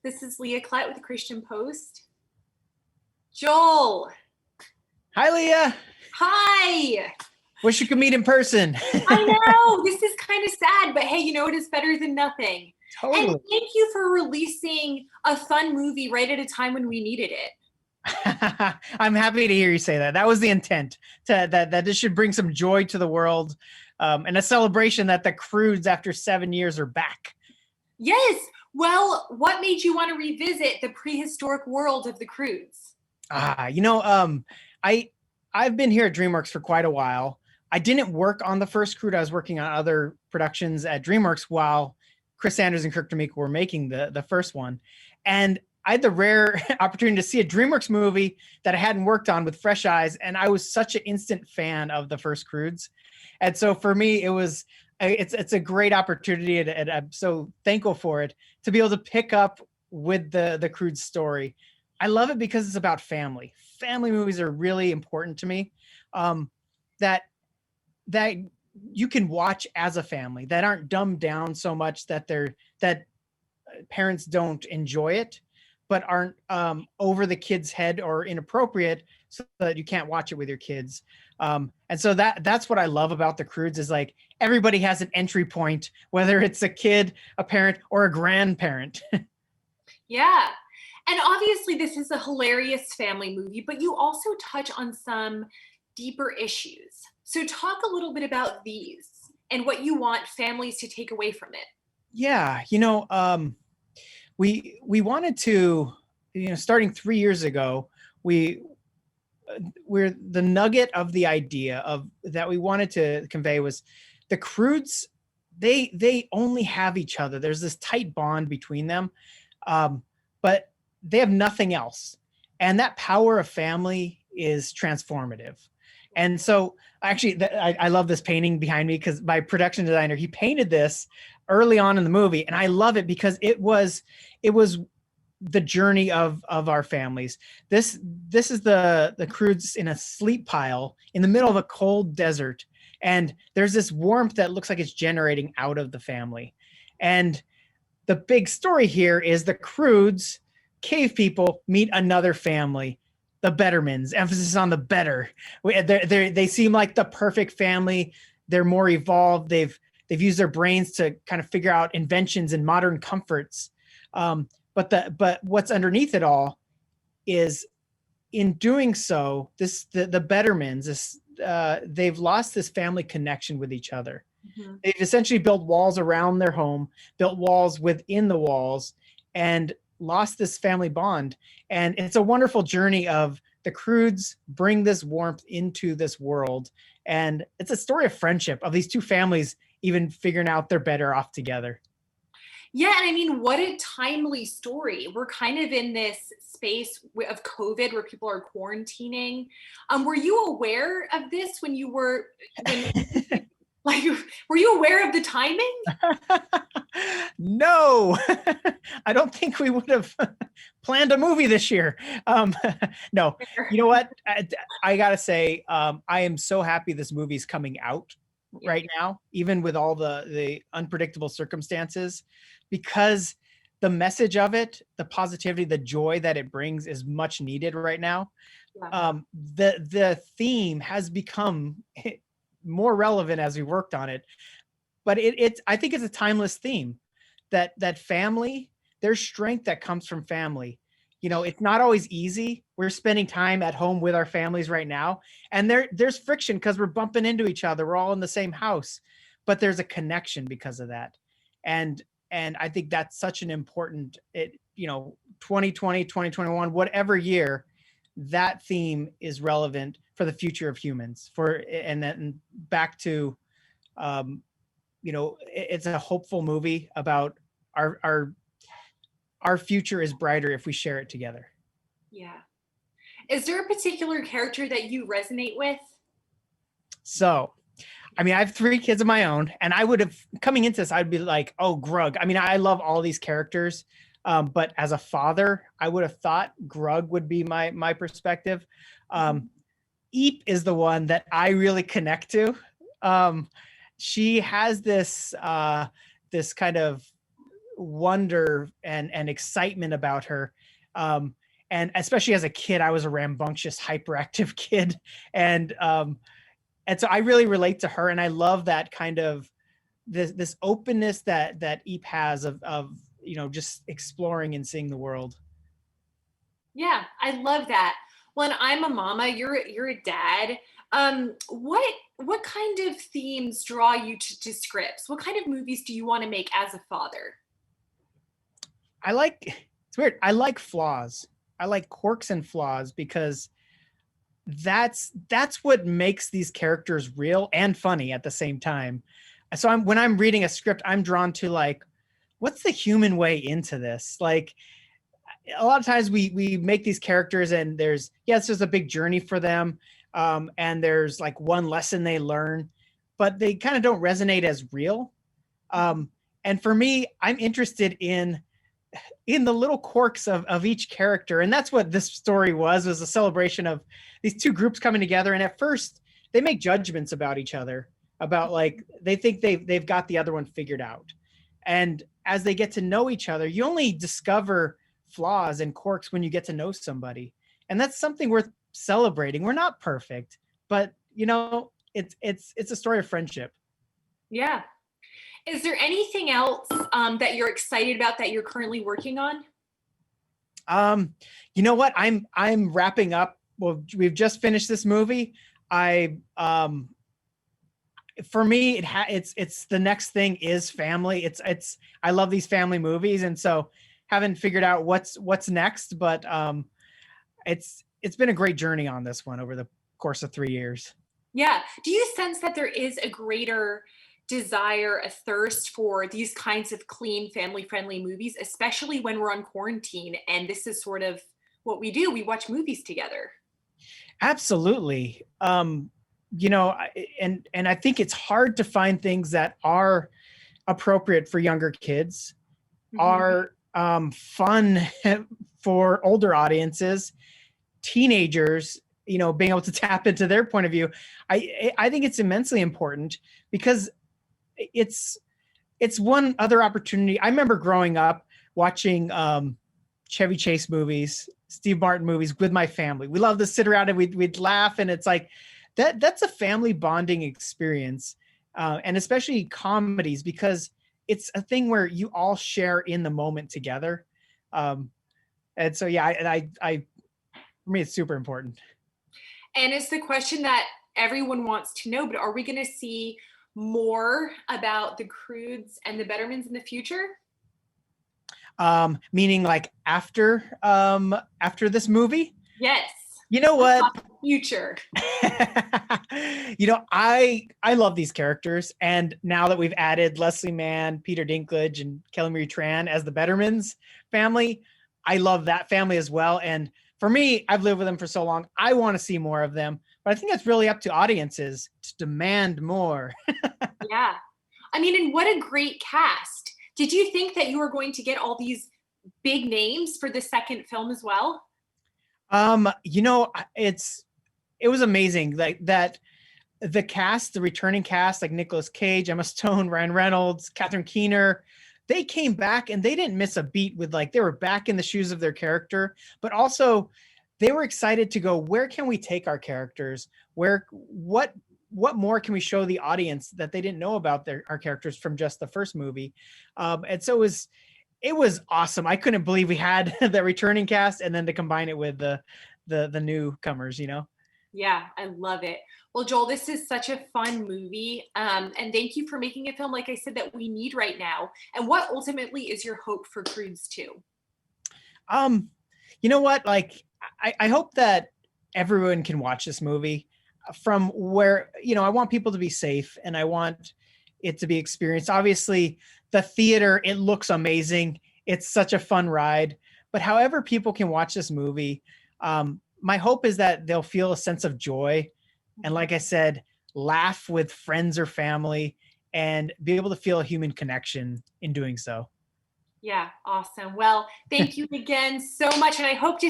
This is Leah Klett with the Christian Post. Joel. Hi, Leah. Hi. Wish you could meet in person. I know. This is kind of sad, but hey, you know, it is better than nothing. Totally. And thank you for releasing a fun movie right at a time when we needed it. I'm happy to hear you say that. That was the intent, that this should bring some joy to the world, and a celebration that the Croods, after 7 years, are back. Yes. Well, what made you want to revisit the prehistoric world of the Croods? I've been here at DreamWorks for quite a while. I didn't work on the first Crood. I was working on other productions at DreamWorks while Chris Sanders and Kirk D'Amico were making the first one. And I had the rare opportunity to see a DreamWorks movie that I hadn't worked on with fresh eyes. And I was such an instant fan of the first Croods. And so for me, it's a great opportunity, and I'm so thankful for it, to be able to pick up with the Croods story. I love it because it's about family. Family movies are really important to me. That you can watch as a family, that aren't dumbed down so much that parents don't enjoy it, but aren't over the kid's head or inappropriate so that you can't watch it with your kids. And so that's what I love about the Croods, is like everybody has an entry point, whether it's a kid, a parent, or a grandparent. Yeah. And obviously this is a hilarious family movie, but you also touch on some deeper issues. So talk a little bit about these and what you want families to take away from it. Yeah. We wanted to, starting 3 years ago, we're the nugget of the idea of that we wanted to convey was the Croods, they only have each other. There's this tight bond between them, but they have nothing else. And that power of family is transformative. And so actually, I love this painting behind me, because my production designer, he painted this early on in the movie. And I love it because it was the journey of our families. This is the Croods in a sleep pile in the middle of a cold desert. And there's this warmth that looks like it's generating out of the family. And the big story here is the Croods, cave people, meet another family, the Bettermans, emphasis on the better. They seem like the perfect family. They're more evolved. They've used their brains to kind of figure out inventions and modern comforts. But what's underneath it all is, in doing so, the Bettermans, they've lost this family connection with each other. Mm-hmm. They've essentially built walls around their home, built walls within the walls, and lost this family bond. And it's a wonderful journey of the Croods bring this warmth into this world. And it's a story of friendship, of these two families even figuring out they're better off together. Yeah, and I mean, what a timely story. We're kind of in this space of COVID where people are quarantining. Were you aware of this when you were, were you aware of the timing? No, I don't think we would have planned a movie this year. No, you know what? I gotta say, I am so happy this movie is coming out right now, even with all the unpredictable circumstances, because the message of it, the positivity, the joy that it brings is much needed right now. Yeah. The theme has become more relevant as we worked on it, but I think it's a timeless theme, that family, there's strength that comes from family. It's not always easy. We're spending time at home with our families right now, and there's friction because we're bumping into each other. We're all in the same house, but there's a connection because of that. And I think that's such an important, 2020, 2021, whatever year, that theme is relevant for the future of humans. And then back to, it's a hopeful movie about our future is brighter if we share it together. Yeah. Is there a particular character that you resonate with? So, I have 3 kids of my own, and I would have, coming into this, I'd be like, oh, Grug. I love all these characters, but as a father, I would have thought Grug would be my perspective. Eep is the one that I really connect to. She has this kind of wonder and excitement about her. And especially as a kid, I was a rambunctious, hyperactive kid. And so I really relate to her. And I love that kind of this openness that Eep has of just exploring and seeing the world. Yeah, I love that. Well, and I'm a mama, you're a dad. What kind of themes draw you to scripts? What kind of movies do you want to make as a father? It's weird. I like flaws. I like quirks and flaws because that's what makes these characters real and funny at the same time. So when I'm reading a script, I'm drawn to like, what's the human way into this? Like a lot of times we make these characters and it's just a big journey for them. And there's like one lesson they learn, but they kind of don't resonate as real. And for me, I'm interested in the little quirks of each character. And that's what this story was a celebration of these two groups coming together. And at first they make judgments about each other, about like, they think they've got the other one figured out. And as they get to know each other, you only discover flaws and quirks when you get to know somebody. And that's something worth celebrating. We're not perfect, but it's a story of friendship. Yeah. Is there anything else that you're excited about that you're currently working on? You know what? I'm wrapping up. Well, we've just finished this movie. For me, it's the next thing is family. I love these family movies, and so haven't figured out what's next. But it's been a great journey on this one over the course of 3 years. Yeah. Do you sense that there is a greater desire, a thirst for these kinds of clean, family-friendly movies, especially when we're on quarantine and this is sort of what we do? We watch movies together. Absolutely. And I think it's hard to find things that are appropriate for younger kids, are fun for older audiences, teenagers, being able to tap into their point of view. I think it's immensely important because it's one other opportunity. I remember growing up watching Chevy Chase movies, Steve Martin movies with my family. We loved to sit around and we'd laugh, and it's like that's a family bonding experience, and especially comedies, because it's a thing where you all share in the moment together. And so yeah, I for me it's super important. And it's the question that everyone wants to know, but are we going to see more about the Croods and the Bettermans in the future? Meaning like after this movie? Yes. You know what? Future. I love these characters, and now that we've added Leslie Mann, Peter Dinklage, and Kelly Marie Tran as the Bettermans family, I love that family as well. And for me, I've lived with them for so long. I want to see more of them, but I think it's really up to audiences to demand more. Yeah. I mean, and what a great cast. Did you think that you were going to get all these big names for the second film as well? It was amazing, like that the cast, the returning cast, like Nicolas Cage, Emma Stone, Ryan Reynolds, Catherine Keener, they came back and they didn't miss a beat with, like, they were back in the shoes of their character, but also they were excited to go, where can we take our characters? What more can we show the audience that they didn't know about our characters from just the first movie? And so it was awesome. I couldn't believe we had the returning cast and then to combine it with the newcomers, Yeah, I love it. Well, Joel, this is such a fun movie. And thank you for making a film, like I said, that we need right now. And what ultimately is your hope for Croods 2? You know what? Like, I hope that everyone can watch this movie from where, I want people to be safe and I want it to be experienced. Obviously, the theater, it looks amazing. It's such a fun ride. But however people can watch this movie, my hope is that they'll feel a sense of joy. And like I said, laugh with friends or family and be able to feel a human connection in doing so. Yeah, awesome. Well, thank you again so much. And I hope to